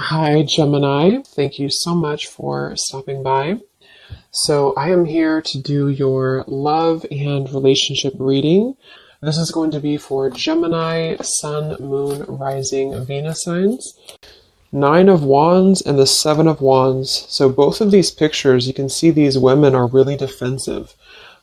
Hi, Gemini. Thank you so much for stopping by. So, I am here to do your love and relationship reading. This is going to be for Gemini, Sun, Moon, Rising, Venus signs. Nine of Wands and the Seven of Wands. So, both of these pictures, you can see these women are really defensive.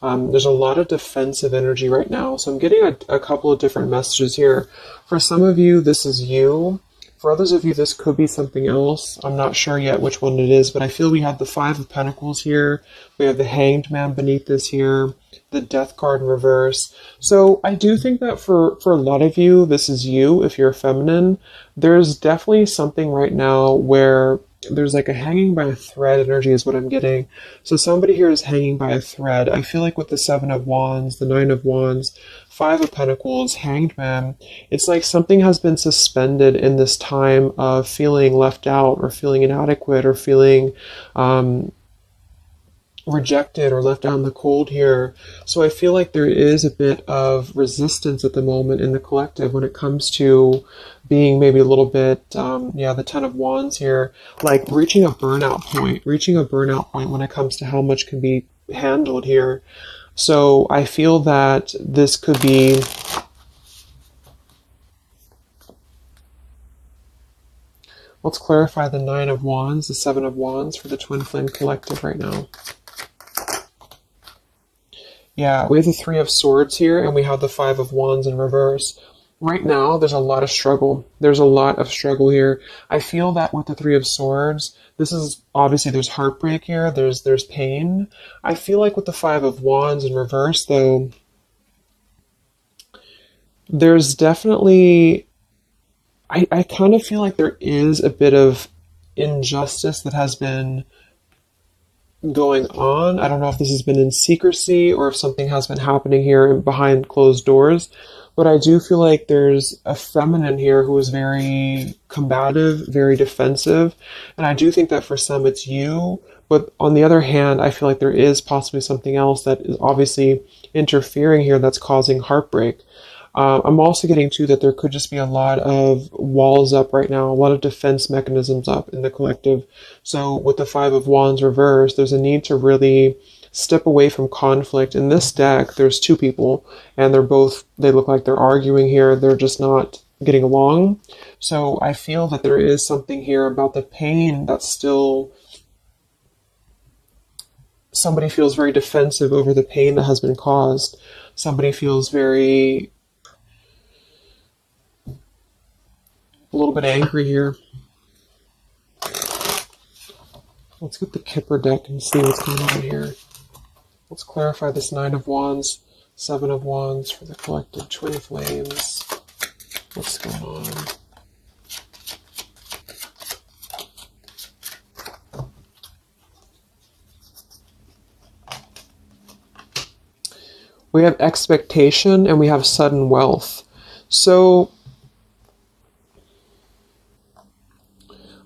There's a lot of defensive energy right now. So, I'm getting a couple of different messages here. For some of you, this is you. For others of you, this could be something else. I'm not sure yet which one it is, but I feel we have the Five of Pentacles here. We have the Hanged Man beneath this here, the Death card in reverse. So I do think that for a lot of you, this is you, if you're feminine. There's definitely something right now where there's like a hanging by a thread energy is what I'm getting. So somebody here is hanging by a thread. I feel like with the Seven of Wands, the Nine of Wands, Five of Pentacles, Hanged Man, it's like something has been suspended in this time of feeling left out or feeling inadequate or feeling rejected or left out in the cold here. So I feel like there is a bit of resistance at the moment in the collective when it comes to being maybe a little bit, the Ten of Wands here, like reaching a burnout point when it comes to how much can be handled here. So I feel that this could be let's clarify the Nine of Wands, the Seven of Wands for the Twin Flame Collective right now. Yeah, we have the Three of Swords here, and we have the Five of Wands in reverse. Right now, there's a lot of struggle. There's a lot of struggle here. I feel that with the Three of Swords, this is, obviously there's heartbreak here, there's pain. I feel like with the Five of Wands in reverse, though, there's definitely, I kind of feel like there is a bit of injustice that has been going on. I don't know if this has been in secrecy or if something has been happening here behind closed doors, but I do feel like there's a feminine here who is very combative, very defensive, and I do think that for some it's you, but on the other hand, I feel like there is possibly something else that is obviously interfering here that's causing heartbreak. I'm also getting to that there could just be a lot of walls up right now, a lot of defense mechanisms up in the collective. So with the Five of Wands reversed, there's a need to really step away from conflict. In this deck, there's two people, and they look like they're arguing here. They're just not getting along. So I feel that there is something here about the pain that's still... Somebody feels very defensive over the pain that has been caused. Somebody feels very... a little bit angry here. Let's get the Kipper deck and see what's going on here. Let's clarify this Nine of Wands, Seven of Wands for the collective Twin Flames. What's going on? We have expectation and we have sudden wealth. So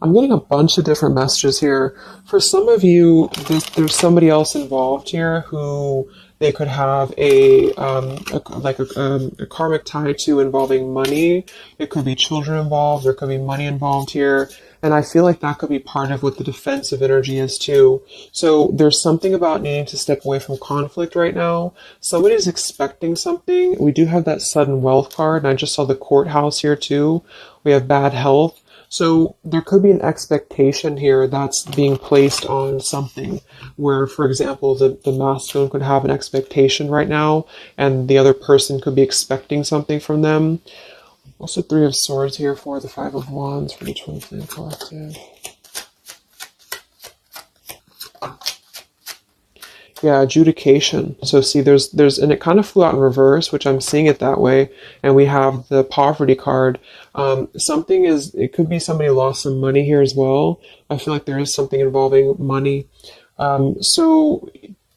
I'm getting a bunch of different messages here. For some of you, there's somebody else involved here who they could have a karmic tie to involving money. It could be children involved. There could be money involved here. And I feel like that could be part of what the defensive energy is too. So there's something about needing to step away from conflict right now. Somebody's expecting something. We do have that sudden wealth card. And I just saw the courthouse here too. We have bad health. So there could be an expectation here that's being placed on something where, for example, the masculine could have an expectation right now and the other person could be expecting something from them. What's the Three of Swords here for? The Five of Wands for the Twin Flame Collective. Yeah, adjudication. So see, there's, and it kind of flew out in reverse, which I'm seeing it that way. And we have the poverty card. It could be somebody lost some money here as well. I feel like there is something involving money. So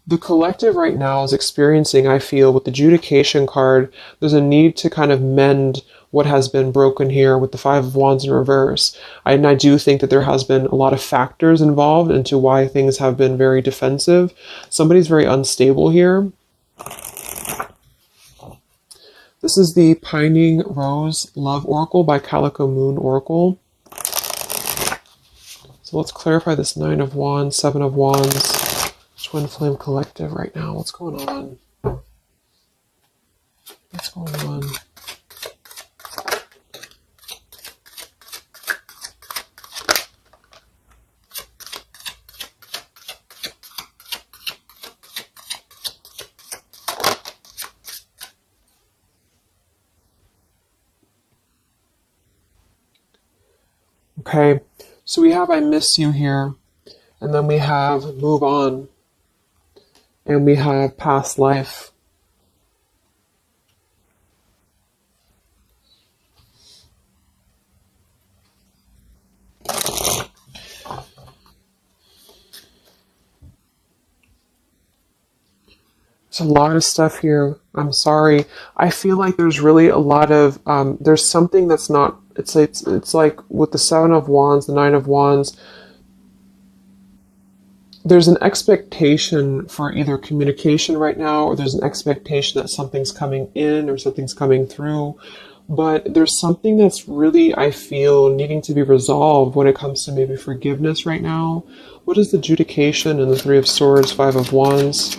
the collective right now is experiencing, I feel, with the adjudication card, there's a need to kind of mend what has been broken here with the Five of Wands in reverse. And I do think that there has been a lot of factors involved into why things have been very defensive. Somebody's very unstable here. This is the Pining Rose Love Oracle by Calico Moon Oracle. So let's clarify this 9 of Wands, 7 of Wands, Twin Flame Collective right now. What's going on? What's going on? Okay, so we have I miss you here, and then we have move on, and we have past life. There's a lot of stuff here. I'm sorry. I feel like there's really a lot of, there's something that's not, it's like with the 7 of Wands, the 9 of Wands, there's an expectation for either communication right now, or there's an expectation that something's coming in or something's coming through. But there's something that's really, I feel, needing to be resolved when it comes to maybe forgiveness right now. What is the adjudication in the 3 of Swords, 5 of Wands?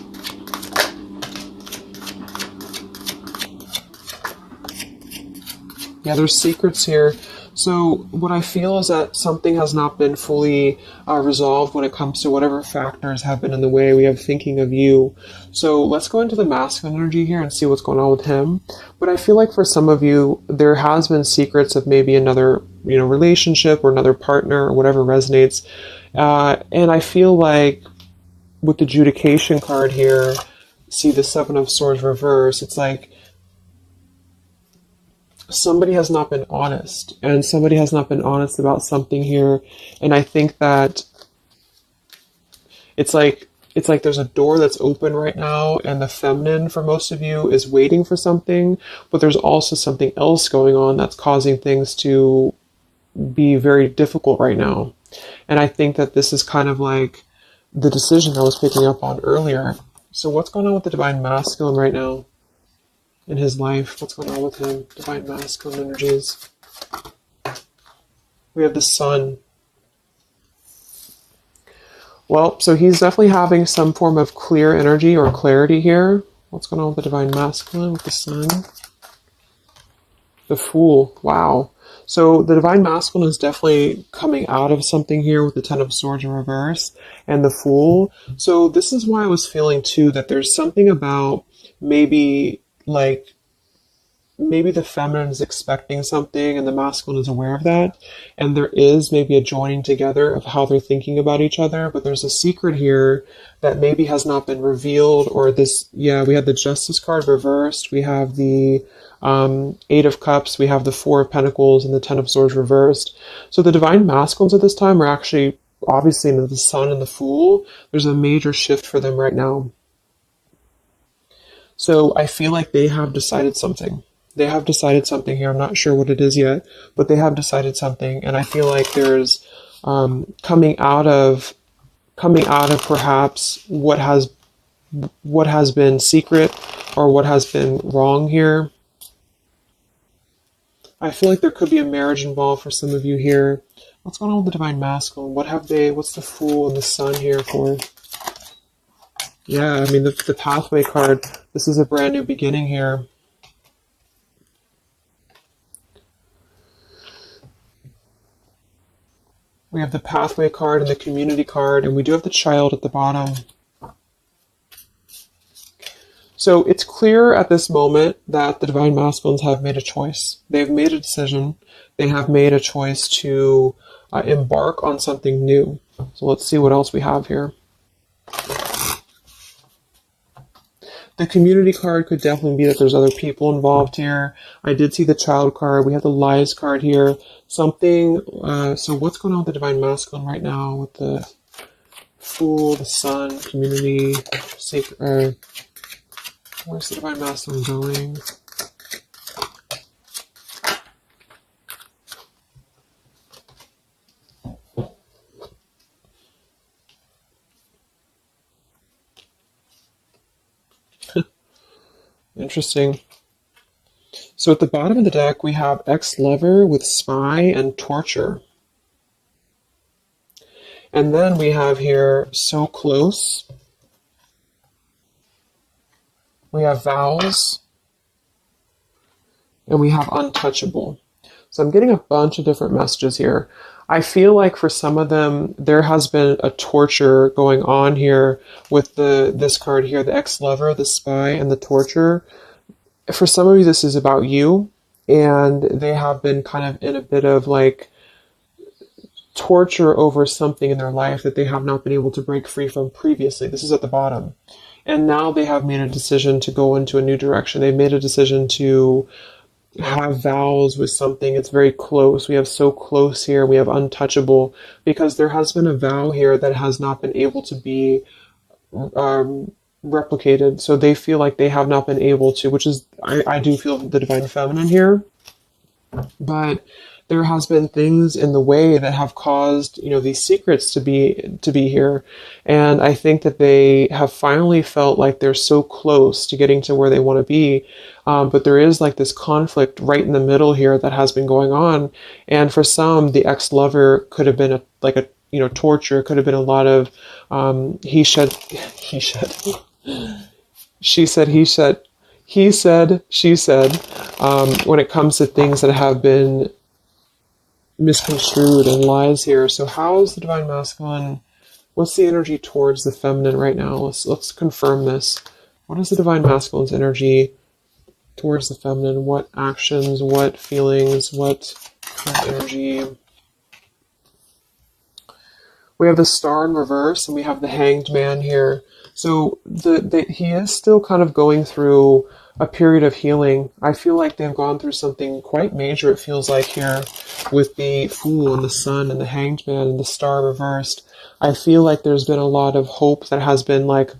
Yeah, there's secrets here. So what I feel is that something has not been fully resolved when it comes to whatever factors have been in the way. We have thinking of you. So let's go into the masculine energy here and see what's going on with him. But I feel like for some of you, there has been secrets of maybe another, relationship or another partner or whatever resonates. And I feel like with the adjudication card here, see the 7 of Swords reverse, it's like, somebody has not been honest, and somebody has not been honest about something here. And I think that it's like there's a door that's open right now, and the feminine for most of you is waiting for something, but there's also something else going on that's causing things to be very difficult right now. And I think that this is kind of like the decision I was picking up on earlier. So what's going on with the Divine Masculine right now? In his life, what's going on with him? Divine masculine energies. We have the Sun. Well, so he's definitely having some form of clear energy or clarity here. What's going on with the Divine Masculine with the Sun? The Fool. Wow. So the Divine Masculine is definitely coming out of something here with the 10 of Swords in reverse and the Fool. So this is why I was feeling too that there's something about maybe the feminine is expecting something and the masculine is aware of that, and there is maybe a joining together of how they're thinking about each other, but there's a secret here that maybe has not been revealed. Or this, yeah, we have the Justice card reversed, we have the 8 of Cups, we have the 4 of Pentacles, and the 10 of Swords reversed. So the Divine Masculines at this time are actually obviously into the Sun and the Fool. There's a major shift for them right now. So I feel like they have decided something. They have decided something here. I'm not sure what it is yet, but they have decided something. And I feel like there's coming out of perhaps what has been secret or what has been wrong here. I feel like there could be a marriage involved for some of you here. What's going on with the Divine Masculine? What's the Fool and the Sun here for? Yeah, I mean, the Pathway card, this is a brand new beginning here. We have the Pathway card and the Community card, and we do have the Child at the bottom. So it's clear at this moment that the Divine Masculines have made a choice. They've made a decision. They have made a choice to embark on something new. So let's see what else we have here. The Community card could definitely be that there's other people involved here. I did see the Child card. We have the Lies card here. Something, so what's going on with the Divine Masculine right now with the Fool, the Sun, Community, Sacred, where's the Divine Masculine going? Interesting. So at the bottom of the deck, we have ex-lover with spy and torture. And then we have here so close. We have vows. And we have untouchable. So I'm getting a bunch of different messages here. I feel like for some of them, there has been a torture going on here with this card here, the ex-lover, the spy, and the torture. For some of you, this is about you, and they have been kind of in a bit of like torture over something in their life that they have not been able to break free from previously. This is at the bottom. And now they have made a decision to go into a new direction. They've made a decision to have vows with something. It's very close. We have so close here. We have untouchable, because there has been a vow here that has not been able to be replicated. So they feel like they have not been able to, which is, I do feel the divine feminine here. But there has been things in the way that have caused, these secrets to be here. And I think that they have finally felt like they're so close to getting to where they want to be. But there is like this conflict right in the middle here that has been going on. And for some, the ex-lover could have been torture. It could have been a lot of he said, she said, he said, he said, she said, when it comes to things that have been misconstrued and lies here. So how is the divine masculine? What's the energy towards the feminine right now? Let's confirm this. What is the divine masculine's energy towards the feminine? What actions, what feelings, what kind of energy? We have the Star in reverse, and we have the Hanged Man here. So he is still kind of going through a period of healing. I feel like they've gone through something quite major, it feels like, here with the Fool and the Sun and the Hanged Man and the Star reversed. I feel like there's been a lot of hope that has been like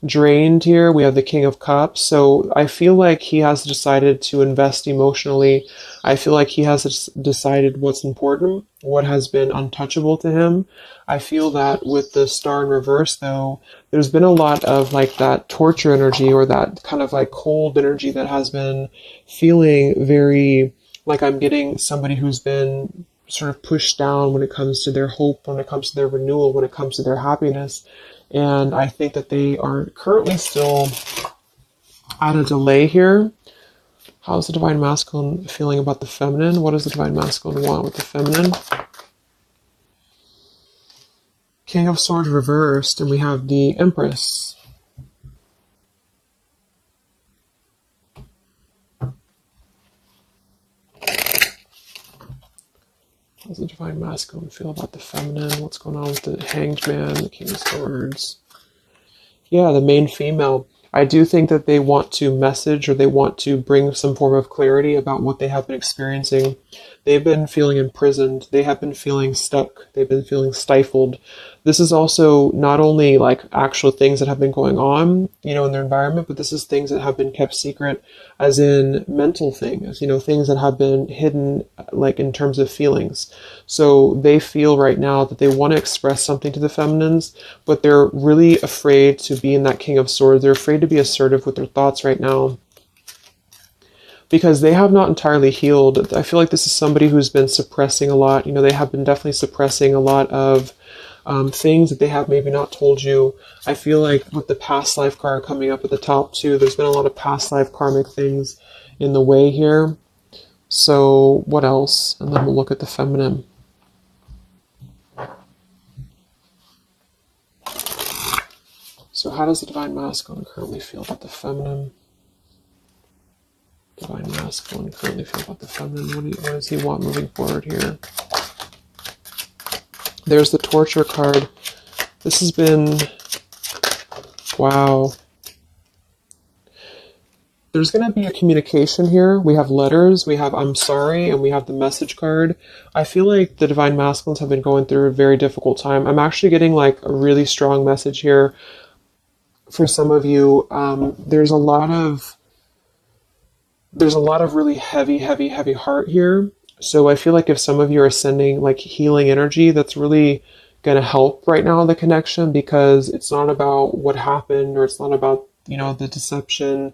drained here. We have the King of Cups. So I feel like he has decided to invest emotionally. I feel like he has decided what's important, what has been untouchable to him. I feel that with the Star in reverse, though, there's been a lot of like that torture energy, or that kind of like cold energy that has been feeling very like I'm getting somebody who's been sort of pushed down when it comes to their hope, when it comes to their renewal, when it comes to their happiness. And I think that they are currently still at a delay here. How's the divine masculine feeling about the feminine? What does the divine masculine want with the feminine? King of Swords reversed, and we have the Empress. How does the divine masculine feel about the feminine? What's going on with the Hanged Man, the King of Swords? Yeah, the main female. I do think that they want to message, or they want to bring some form of clarity about what they have been experiencing. They've been feeling imprisoned. They have been feeling stuck. They've been feeling stifled. This is also not only like actual things that have been going on, in their environment, but this is things that have been kept secret, as in mental things, things that have been hidden, like in terms of feelings. So they feel right now that they want to express something to the feminines, but they're really afraid to be in that King of Swords. They're afraid to be assertive with their thoughts right now, because they have not entirely healed. I feel like this is somebody who's been suppressing a lot. They have been definitely suppressing a lot of things that they have maybe not told you. I feel like with the past life card coming up at the top too, there's been a lot of past life karmic things in the way here. So what else? And then we'll look at the feminine. So how does the divine masculine currently feel about the feminine? Divine masculine currently feel about the feminine. What does he want moving forward here? There's the torture card. This has been, wow. There's going to be a communication here. We have letters, we have I'm sorry, and we have the message card. I feel like the divine masculines have been going through a very difficult time. I'm actually getting like a really strong message here for some of you. There's a lot of really heavy heart here. So I feel like if some of you are sending like healing energy, that's really going to help right now, the connection, because it's not about what happened, or it's not about, the deception.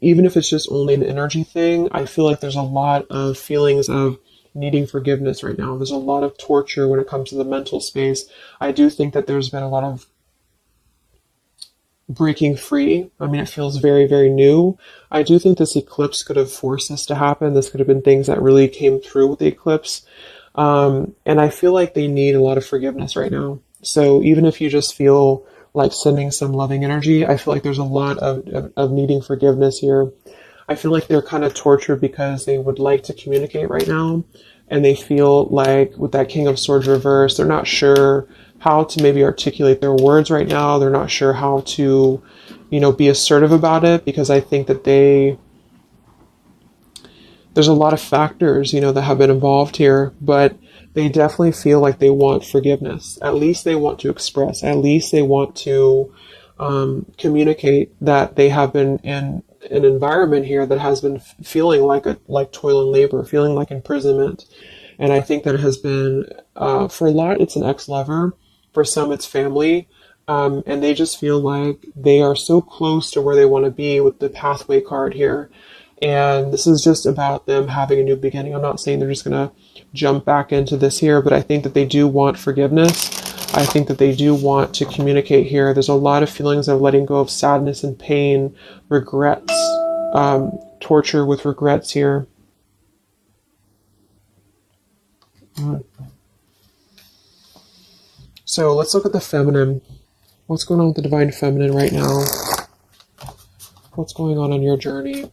Even if it's just only an energy thing, I feel like there's a lot of feelings of needing forgiveness right now. There's a lot of torture when it comes to the mental space. I do think that there's been a lot of breaking free. I mean, it feels very, very new. I do think this eclipse could have forced this to happen. This could have been things that really came through with the eclipse. And I feel like they need a lot of forgiveness right now. So even if you just feel like sending some loving energy, I feel like there's a lot of needing forgiveness here. I feel like they're kind of tortured because they would like to communicate right now. And they feel like with that King of Swords reverse, they're not sure how to maybe articulate their words right now. They're not sure how to, be assertive about it, because I think that there's a lot of factors, that have been involved here, but they definitely feel like they want forgiveness. At least they want to express, at least they want to communicate that they have been in an environment here that has been feeling like toil and labor, feeling like imprisonment. And I think that it has been, for a lot, it's an ex-lover. For some, it's family. And they just feel like they are so close to where they want to be with the pathway card here. And this is just about them having a new beginning. I'm not saying they're just going to jump back into this here, but I think that they do want forgiveness. I think that they do want to communicate here. There's a lot of feelings of letting go of sadness and pain, regrets, torture with regrets here. So let's look at the feminine. What's going on with the divine feminine right now? What's going on your journey?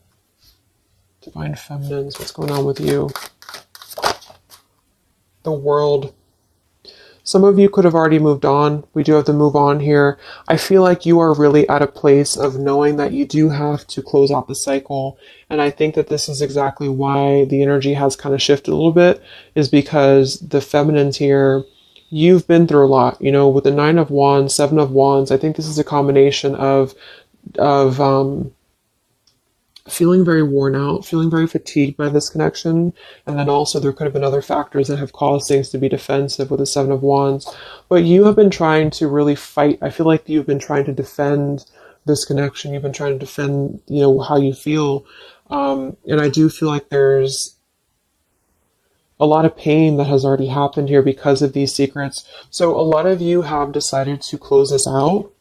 Divine feminines, what's going on with you? The world. Some of you could have already moved on. We do have to move on here. I feel like you are really at a place of knowing that you do have to close out the cycle. And I think that this is exactly why the energy has kind of shifted a little bit, is because the feminines here, you've been through a lot, with the 9 of Wands, 7 of Wands. I think this is a combination of feeling very worn out, feeling very fatigued by this connection. And then also there could have been other factors that have caused things to be defensive with the 7 of Wands. But you have been trying to really fight. I feel like you've been trying to defend this connection. You've been trying to defend, how you feel. And I do feel like there's a lot of pain that has already happened here because of these secrets. So a lot of you have decided to close this out.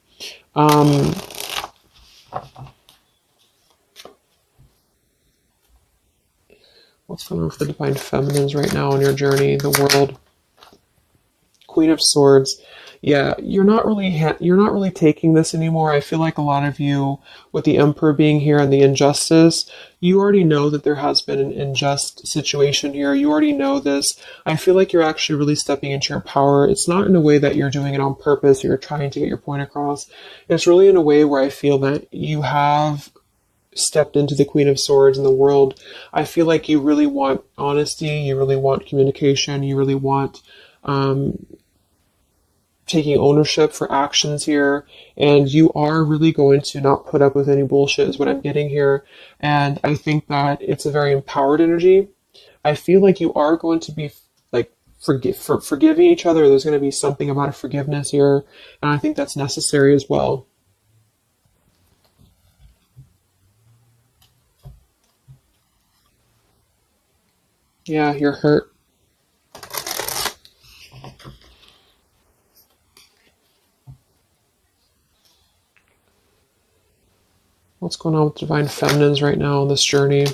What's going on with the divine feminines right now on your journey? The world. Queen of Swords. Yeah, you're not really taking this anymore. I feel like a lot of you, with the Emperor being here and the injustice, you already know that there has been an unjust situation here. You already know this. I feel like you're actually really stepping into your power. It's not in a way that you're doing it on purpose, or you're trying to get your point across. It's really in a way where I feel that you have stepped into the Queen of Swords in the world. I feel like you really want honesty, you really want communication, you really want taking ownership for actions here, and you are really going to not put up with any bullshit is what I'm getting here. And I think that it's a very empowered energy. I feel like you are going to be like forgiving each other. There's going to be something about a forgiveness here, and I think that's necessary as well. Yeah, you're hurt. What's going on with divine feminines right now on this journey?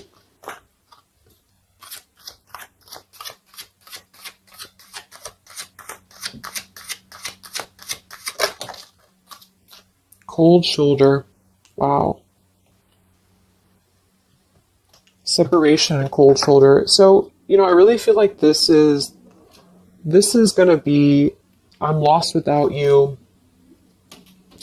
Cold shoulder. Wow. Separation and cold shoulder. So, I really feel like this is going to be, I'm lost without you.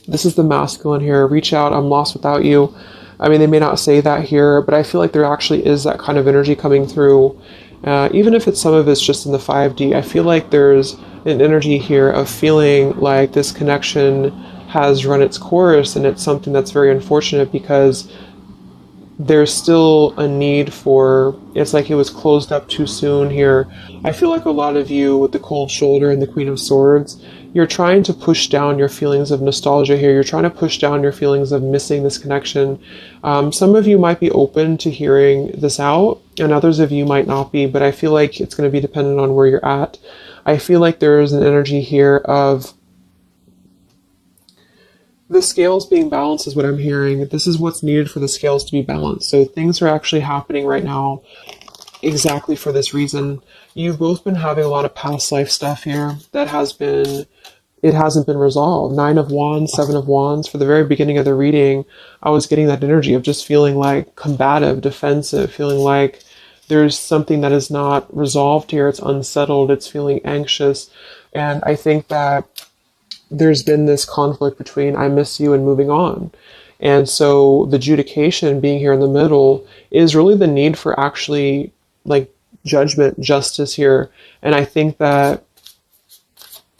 This is the masculine here. Reach out, I'm lost without you. I mean, they may not say that here, but I feel like there actually is that kind of energy coming through. Even if some of it's just in the 5D, I feel like there's an energy here of feeling like this connection has run its course, and it's something that's very unfortunate because there's still a need for, it's like it was closed up too soon here. I feel like a lot of you with the cold shoulder and the Queen of Swords, you're trying to push down your feelings of nostalgia here. You're trying to push down your feelings of missing this connection. Some of you might be open to hearing this out. and others of you might not be, but I feel like it's going to be dependent on where you're at. I feel like there is an energy here of the scales being balanced is what I'm hearing. This is what's needed for the scales to be balanced. So things are actually happening right now exactly for this reason. You've both been having a lot of past life stuff here that it hasn't been resolved. 9 of Wands, 7 of Wands. For the very beginning of the reading, I was getting that energy of just feeling like combative, defensive, feeling like there's something that is not resolved here. It's unsettled. It's feeling anxious. And I think that there's been this conflict between I miss you and moving on. And so the adjudication being here in the middle is really the need for actually like judgment, justice here. And I think that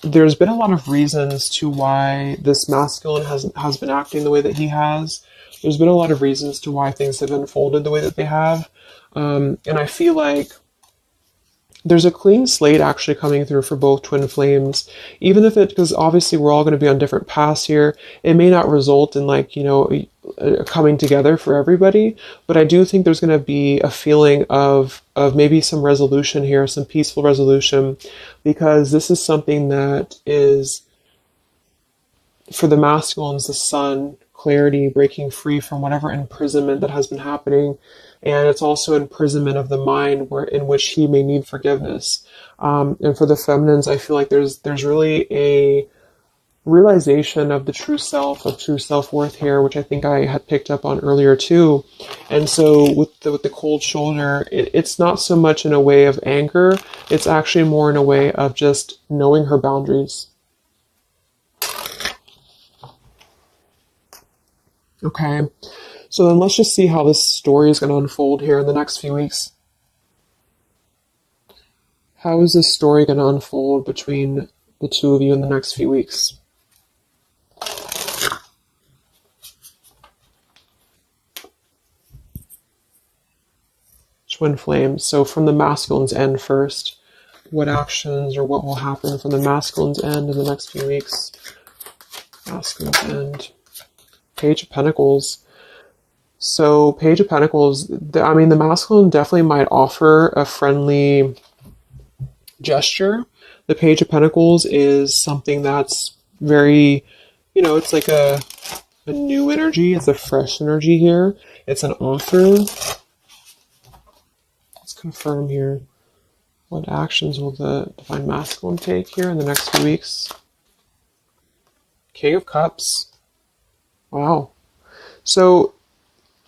there's been a lot of reasons to why this masculine has been acting the way that he has. There's been a lot of reasons to why things have unfolded the way that they have. And I feel like there's a clean slate actually coming through for both twin flames, even if because obviously we're all going to be on different paths here. It may not result in like, a coming together for everybody, but I do think there's going to be a feeling of maybe some resolution here, some peaceful resolution, because this is something that is, for the masculines, the sun, clarity, breaking free from whatever imprisonment that has been happening. And it's also imprisonment of the mind in which he may need forgiveness. And for the feminines, I feel like there's really a realization of the true self, of true self-worth here, which I think I had picked up on earlier too. And so with the cold shoulder, it's not so much in a way of anger. It's actually more in a way of just knowing her boundaries. Okay. So then let's just see how this story is going to unfold here in the next few weeks. How is this story going to unfold between the two of you in the next few weeks? Twin flames. So from the masculine's end first, what actions or what will happen from the masculine's end in the next few weeks? Masculine's end. Page of Pentacles. So Page of Pentacles, the masculine definitely might offer a friendly gesture. The Page of Pentacles is something that's very, it's like a new energy. It's a fresh energy here. It's an offer. Let's confirm here. What actions will the Divine Masculine take here in the next few weeks? King of Cups. Wow. So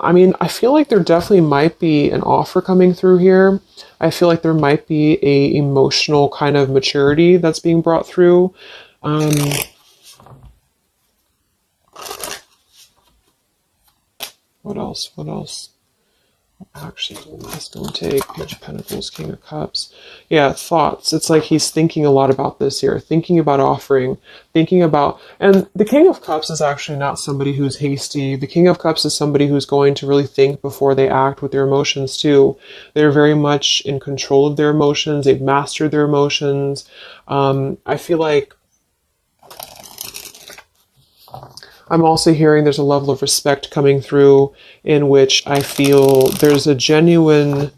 I feel like there definitely might be an offer coming through here. I feel like there might be a emotional kind of maturity that's being brought through. What else? Actions will the masculine take? Page of Pentacles, King of Cups. Yeah, thoughts. It's like he's thinking a lot about this here, thinking about offering, and the King of Cups is actually not somebody who's hasty. The King of Cups is somebody who's going to really think before they act with their emotions too. They're very much in control of their emotions. They've mastered their emotions. I feel like I'm also hearing there's a level of respect coming through in which I feel there's a genuine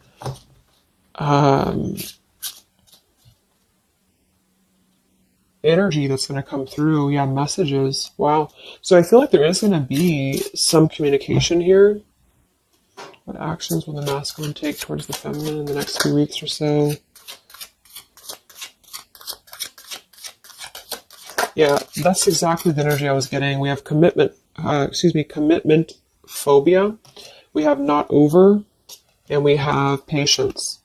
energy that's going to come through. Yeah, messages. Wow. So I feel like there is going to be some communication here. What actions will the masculine take towards the feminine in the next few weeks or so? Yeah, that's exactly the energy I was getting. We have commitment phobia. We have not over, and we have patience.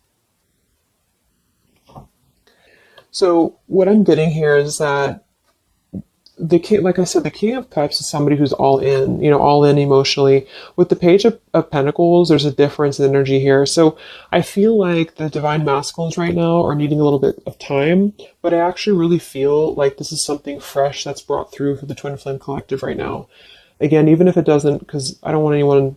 So what I'm getting here is that the king, like I said, the King of Cups is somebody who's all in, all in emotionally. With the Page of Pentacles, there's a difference in energy here. So I feel like the Divine Masculines right now are needing a little bit of time, but I actually really feel like this is something fresh that's brought through for the Twin Flame Collective right now. Again, even if it doesn't, because I don't want anyone,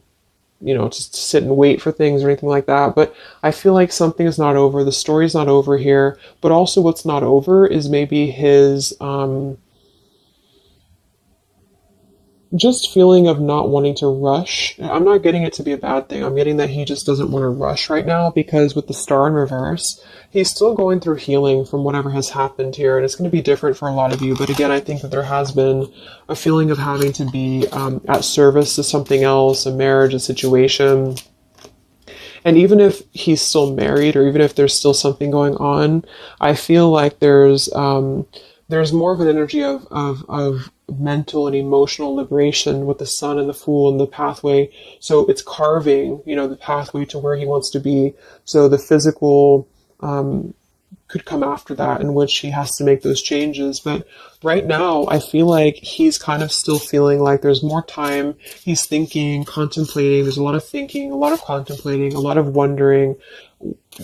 just to sit and wait for things or anything like that, but I feel like something is not over. The story's not over here, but also what's not over is maybe his, just feeling of not wanting to rush. I'm not getting it to be a bad thing. I'm getting that he just doesn't want to rush right now, because with the star in reverse, he's still going through healing from whatever has happened here. And it's going to be different for a lot of you. But again, I think that there has been a feeling of having to be at service to something else, a marriage, a situation. And even if he's still married, or even if there's still something going on, I feel like there's more of an energy of mental and emotional liberation with the sun and the fool and the pathway. So it's carving, the pathway to where he wants to be. So the physical could come after that, in which he has to make those changes. But right now, I feel like he's kind of still feeling like there's more time. He's thinking, contemplating. There's a lot of thinking, a lot of contemplating, a lot of wondering.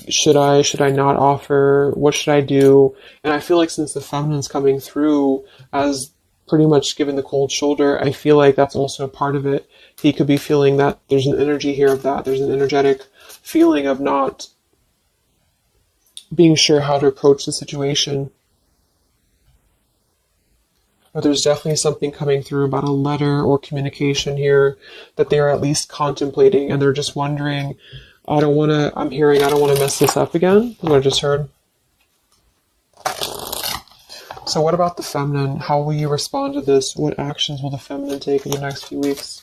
Should I not offer? What should I do? And I feel like since the feminine's coming through as pretty much giving the cold shoulder, I feel like that's also a part of it. He could be feeling that there's an energy here of that. There's an energetic feeling of not being sure how to approach the situation. But there's definitely something coming through about a letter or communication here that they're at least contemplating, and they're just wondering, I don't want to mess this up again, what I just heard. So what about the feminine? How will you respond to this? What actions will the feminine take in the next few weeks?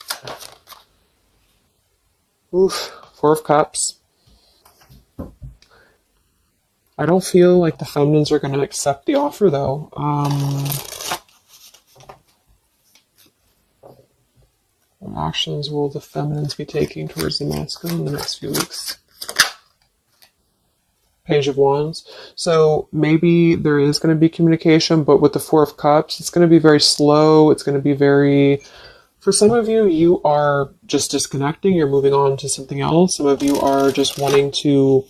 Oof, Four of Cups. I don't feel like the feminines are going to accept the offer, though. What actions will the feminines be taking towards the masculine in the next few weeks? Page of Wands. So maybe there is going to be communication, but with the Four of Cups, it's going to be very slow. It's going to be very... For some of you, you are just disconnecting. You're moving on to something else. Some of you are just wanting to...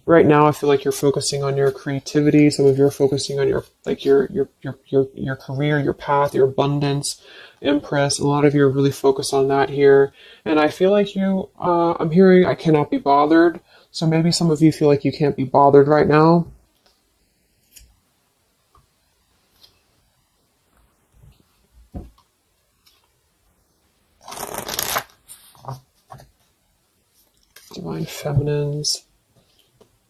Right now, I feel like you're focusing on your creativity. Some of you are focusing on your career, your path, your abundance, Empress. A lot of you are really focused on that here. And I feel like I'm hearing I cannot be bothered. So maybe some of you feel like you can't be bothered right now. Divine Feminines.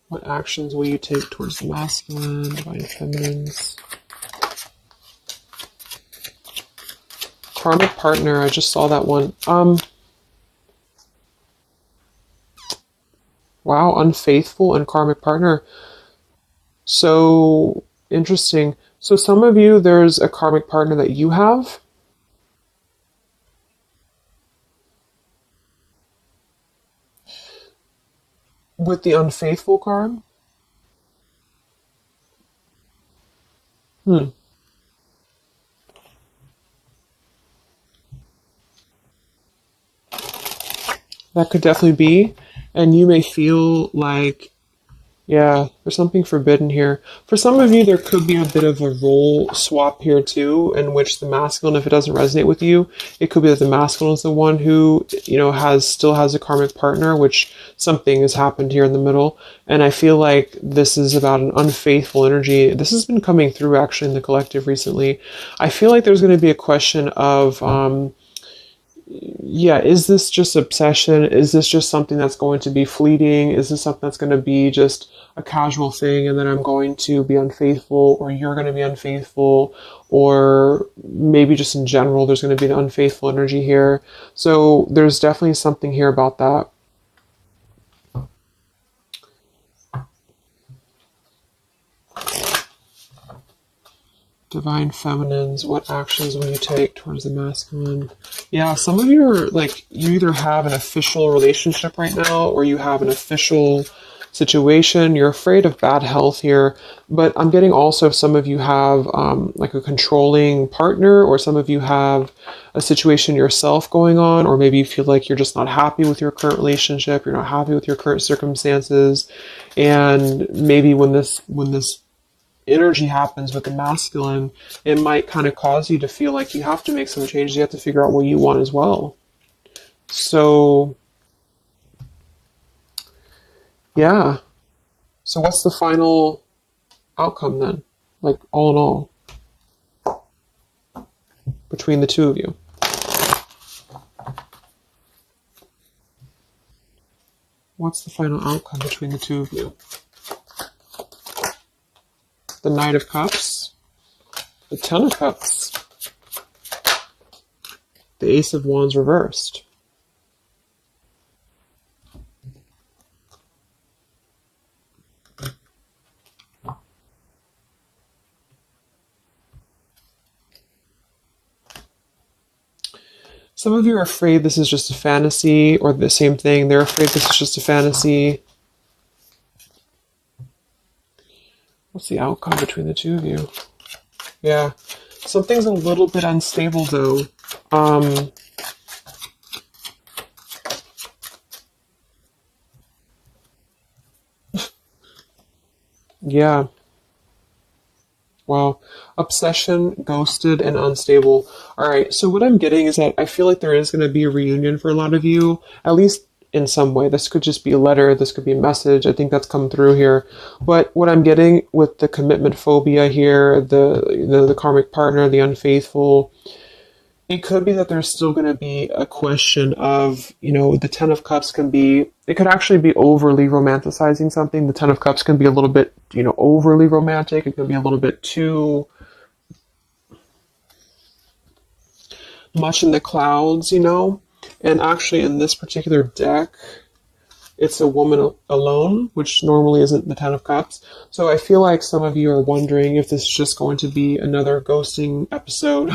What actions will you take towards the masculine? Divine Feminines. Karmic partner. I just saw that one. Wow, unfaithful and karmic partner. So interesting. So some of you, there's a karmic partner that you have. With the unfaithful card. That could definitely be. And you may feel like, yeah, there's something forbidden here. For some of you, there could be a bit of a role swap here too, in which the masculine, if it doesn't resonate with you, it could be that the masculine is the one who, still has a karmic partner, which something has happened here in the middle. And I feel like this is about an unfaithful energy. This has been coming through actually in the collective recently. I feel like there's going to be a question of, is this just obsession? Is this just something that's going to be fleeting? Is this something that's going to be just a casual thing, and then I'm going to be unfaithful, or you're going to be unfaithful, or maybe just in general there's going to be an unfaithful energy here. So there's definitely something here about that. Divine Feminines, what actions will you take towards the masculine? Yeah, some of you are like, you either have an official relationship right now, or you have an official situation. You're afraid of bad health here, but I'm getting also some of you have like a controlling partner, or some of you have a situation yourself going on, or maybe you feel like you're just not happy with your current relationship, you're not happy with your current circumstances, and maybe when this energy happens with the masculine, it might kind of cause you to feel like you have to make some changes. You have to figure out what you want as well. So, yeah. So what's the final outcome then? Like all in all, between the two of you? What's the final outcome between the two of you? The Knight of Cups, the Ten of Cups, the Ace of Wands reversed. Some of you are afraid this is just a fantasy, or the same thing. They're afraid this is just a fantasy. What's the outcome between the two of you? Yeah, something's a little bit unstable though. Yeah. Wow. Obsession, ghosted, and unstable. All right. So what I'm getting is that I feel like there is going to be a reunion for a lot of you, at least in some way. This could just be a letter. This could be a message. I think that's come through here. But what I'm getting with the commitment phobia here, the karmic partner, the unfaithful, it could be that there's still going to be a question of, the Ten of Cups it could actually be overly romanticizing something. The Ten of Cups can be a little bit, overly romantic. It can be a little bit too much in the clouds, And actually in this particular deck, it's a woman alone, which normally isn't the Ten of Cups. So I feel like some of you are wondering if this is just going to be another ghosting episode.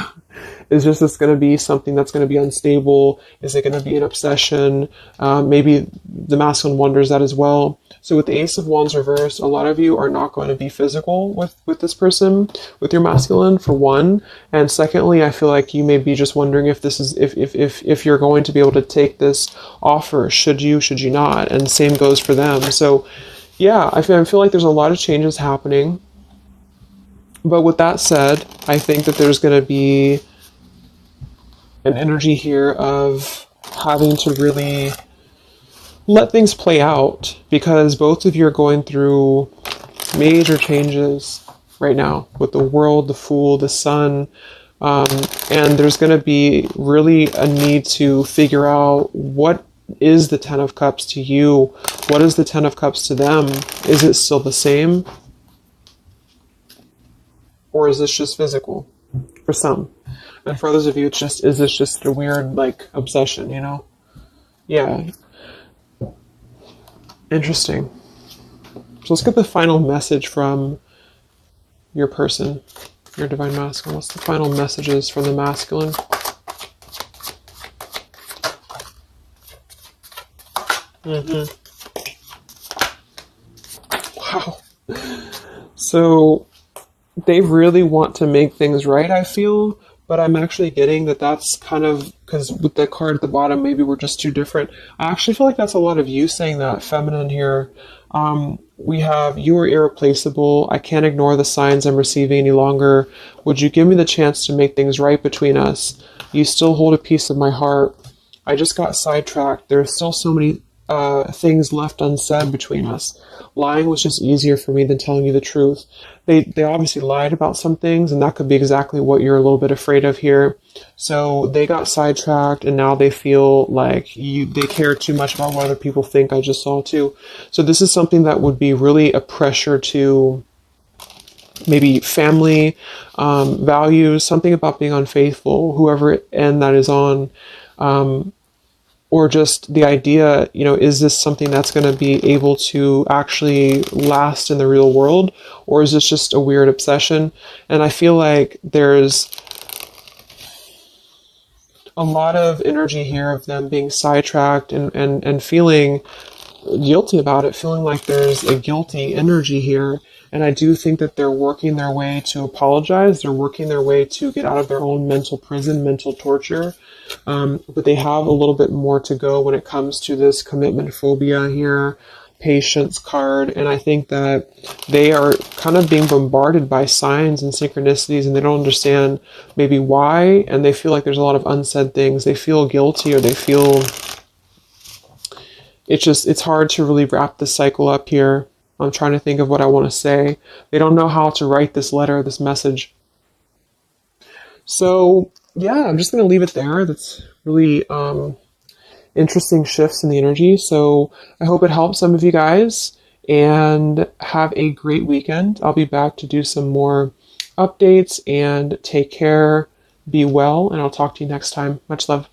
Is this going to be something that's going to be unstable? Is it going to be an obsession? Maybe the masculine wonders that as well. So with the Ace of Wands reversed, a lot of you are not going to be physical with this person, with your masculine, for one. And secondly, I feel like you may be just wondering if this is if you're going to be able to take this offer. Should you not? And same goes for them. So yeah, I feel like there's a lot of changes happening. But with that said, I think that there's going to be an energy here of having to really let things play out, because both of you are going through major changes right now with the World, the Fool, the Sun, and there's going to be really a need to figure out what is the Ten of Cups to you, what is the Ten of Cups to them. Is it still the same, or is this just physical for some? And for others of you, is this just a weird, obsession, Yeah. Interesting. So let's get the final message from your person, your divine masculine. What's the final messages from the masculine? Wow. So they really want to make things right, I feel. But I'm actually getting that that's kind of, because with the card at the bottom, maybe we're just too different. I actually feel like that's a lot of you saying that, feminine here. We have, you are irreplaceable. I can't ignore the signs I'm receiving any longer. Would you give me the chance to make things right between us? You still hold a piece of my heart. I just got sidetracked. There are still so many things left unsaid between us. Lying was just easier for me than telling you the truth. They obviously lied about some things, and that could be exactly what you're a little bit afraid of here. So they got sidetracked, and now they feel like they care too much about what other people think. I just saw too. So this is something that would be really a pressure to maybe family, values, something about being unfaithful, whoever end that is on. Or just the idea, is this something that's going to be able to actually last in the real world? Or is this just a weird obsession? And I feel like there's a lot of energy here of them being sidetracked and feeling guilty about it, feeling like there's a guilty energy here. And I do think that they're working their way to apologize. They're working their way to get out of their own mental prison, mental torture. But they have a little bit more to go when it comes to this commitment phobia here, patience card. And I think that they are kind of being bombarded by signs and synchronicities, and they don't understand maybe why. And they feel like there's a lot of unsaid things. They feel guilty, or they feel it's hard to really wrap this cycle up here. I'm trying to think of what I want to say. They don't know how to write this letter, this message. So yeah, I'm just going to leave it there. That's really interesting shifts in the energy. So I hope it helps some of you guys, and have a great weekend. I'll be back to do some more updates, and take care, be well, and I'll talk to you next time. Much love.